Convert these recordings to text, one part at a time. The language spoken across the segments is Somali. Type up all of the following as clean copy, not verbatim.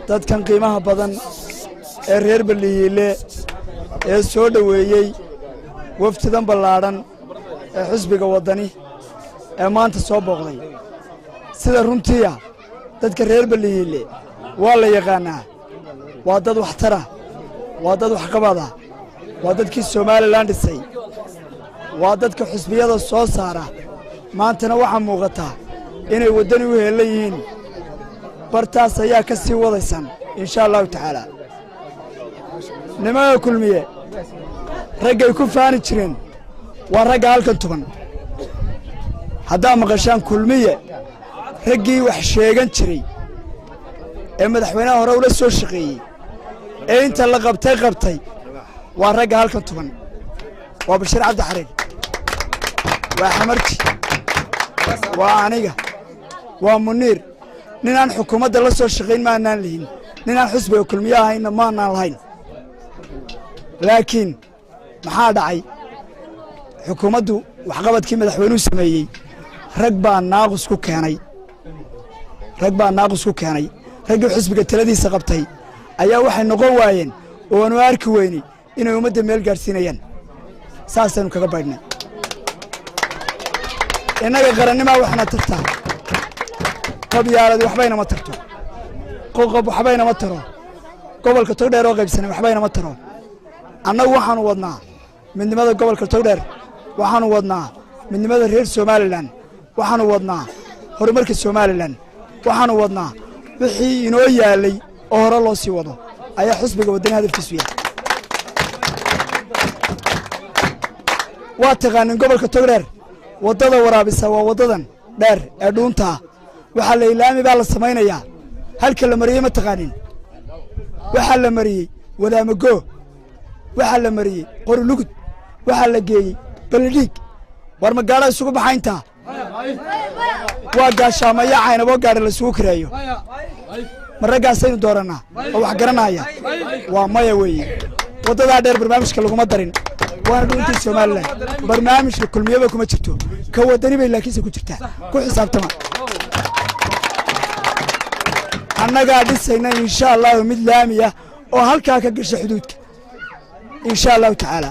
dadkan qiimaha badan ee reer Ballihiile ee soo dhaweeyay waftidan ballaadhan ee xisbiga wadani ee maanta soo booqday sida runtii dadka reer Ballihiile waa la yaqaanaa waa dad waxtara waa dad waxqabada waa dadkii Soomaaliland dhisay waa dadka xisbiyada soo saara maantana waxa muuqata inay wadani u helayeen bartaas ayaa ka sii wadaysan insha Allah taala nimaa kulmiye ragay ku faani jireen waa rag halkan tuban hadaa maqashaan kulmiye ragii wax sheegan jiray ee madaxweynaha hore ula soo shaqeeyay ee inta la qabtay waa rag halkan tuban waa Bashir Cabdi Xariir waa Xamarji waa aniga waa Muniir ninaan xukuumadda la soo shaqeyn ma aanan lihin ninaan xisbiga kulmiye ahayna ma aanan lahayn laakiin maxaa dhacay xukuumaddu waxqabadkii madaxweynuhu sameeyay rag baa naaqus ku keenay raggii xisbiga taladiisa qabtay ayaa waxay noqon waayeen oo aanu arki weynay inay ummadda meel gaarsiinayaan saasaynu kaga baydhnay innaga qarannima waxna tartaa qabyaaladu waxbayna ma tarto qoqob waxbayna ma taro gobolka Togdheer oo qaybsanay waxbayna ma taro annagu waxaanu wadnaa midnimada gobolka Togdheer waxaanu wadnaa midnimada reer Soomaaliland waxaanu wadnaa horumarka Soomaaliland waxaanu wadnaa wixii inoo yaalay oo hore loo sii wado ayaa xisbiga wadani hadafkiisu yahay waa taqaanin gobolka Togdheer wadada waraabisa waa wadadan dheer ee dhuunta waxa la ilaami baa la sameeynaya halka la mariyay ma taqaanin waxa la mariyay wadaamago waxa la mariyay qorlugud waxa la geeyay Ballihiig war magaala isugu baxaynta waa gaashaamaya caynabo gaar la isugu kireeyo maragaasaynu dooranaa oo wax garanaya waa maya weeye wadada dheer barnaamijka laguma darin waana dhuntii Soomaaliland barnaamijka kulmiyada kuma jirto ka wadani bay laakiin ku jirtaa ku xisaabtama annaga dhisayna insha Allah mid laamiya oo halka ka gashay xuduudka insha Allah taala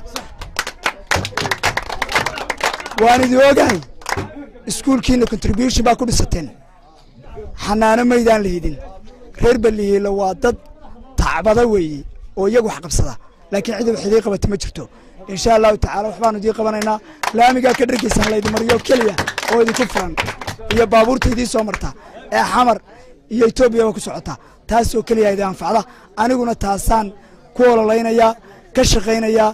waan idin ogahay iskuulkiina contribution baa ku dhisateen xanaano meydaan leedin reer Ballihiile waa dad tacbada weeye oo iyagu wax qabsada laakiin cid wax idin qabatay ma jirto insha Allah taala waxbaanu idin qabanaynaa laamiga ka dhargeysan la idin mariyo kaliya oo idin ku furan iyo baabuurta idin soo marta ee xamar iyo Itoobiya ku socota taas oo kaliya idin anfacda aniguna taasaan ku ololaynaya ka shaqeynaya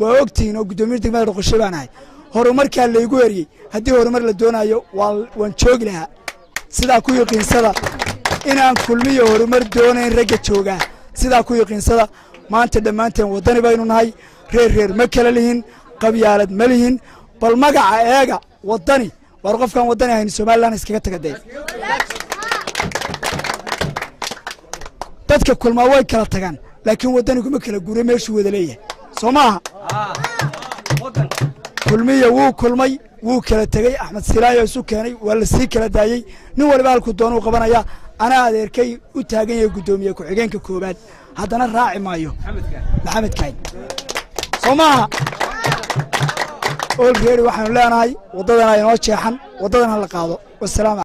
waa ogtiin oo gudoomiyaha degmada Dhuqasho baanahay horumarka la igu heriyay hadii horumar la doonayo waan joogi lahaa sida ku yaqiinsada inaan kulmiyo horumar doonayn raga jooga sida ku yaqiinsada maanta dhamaanteen wadani baynu nahay reer ma kala lihin qabyaalad ma lihin bal magaca eega wadani war qofkan wadani ahayn Soomaaliland iskaga tagaday dadka kulma way kala tagaan laakiin wadanigu ma kala guuray meeshu wada leeyahay Soomaha kulmiye wuu kulmay wuu kala tagay Axmed Silaayo isu keenay wala si kala daayay nin walba halku doonuu qabanaya ana adeerkay u taagan yahay gudoomiye ku xigeenka koobaad haddana raaci maayo Maxamed Kayn Soomaha oo reer waxaanu leenahay wadadana ay noo jeexan wadadana la qaado wasalaam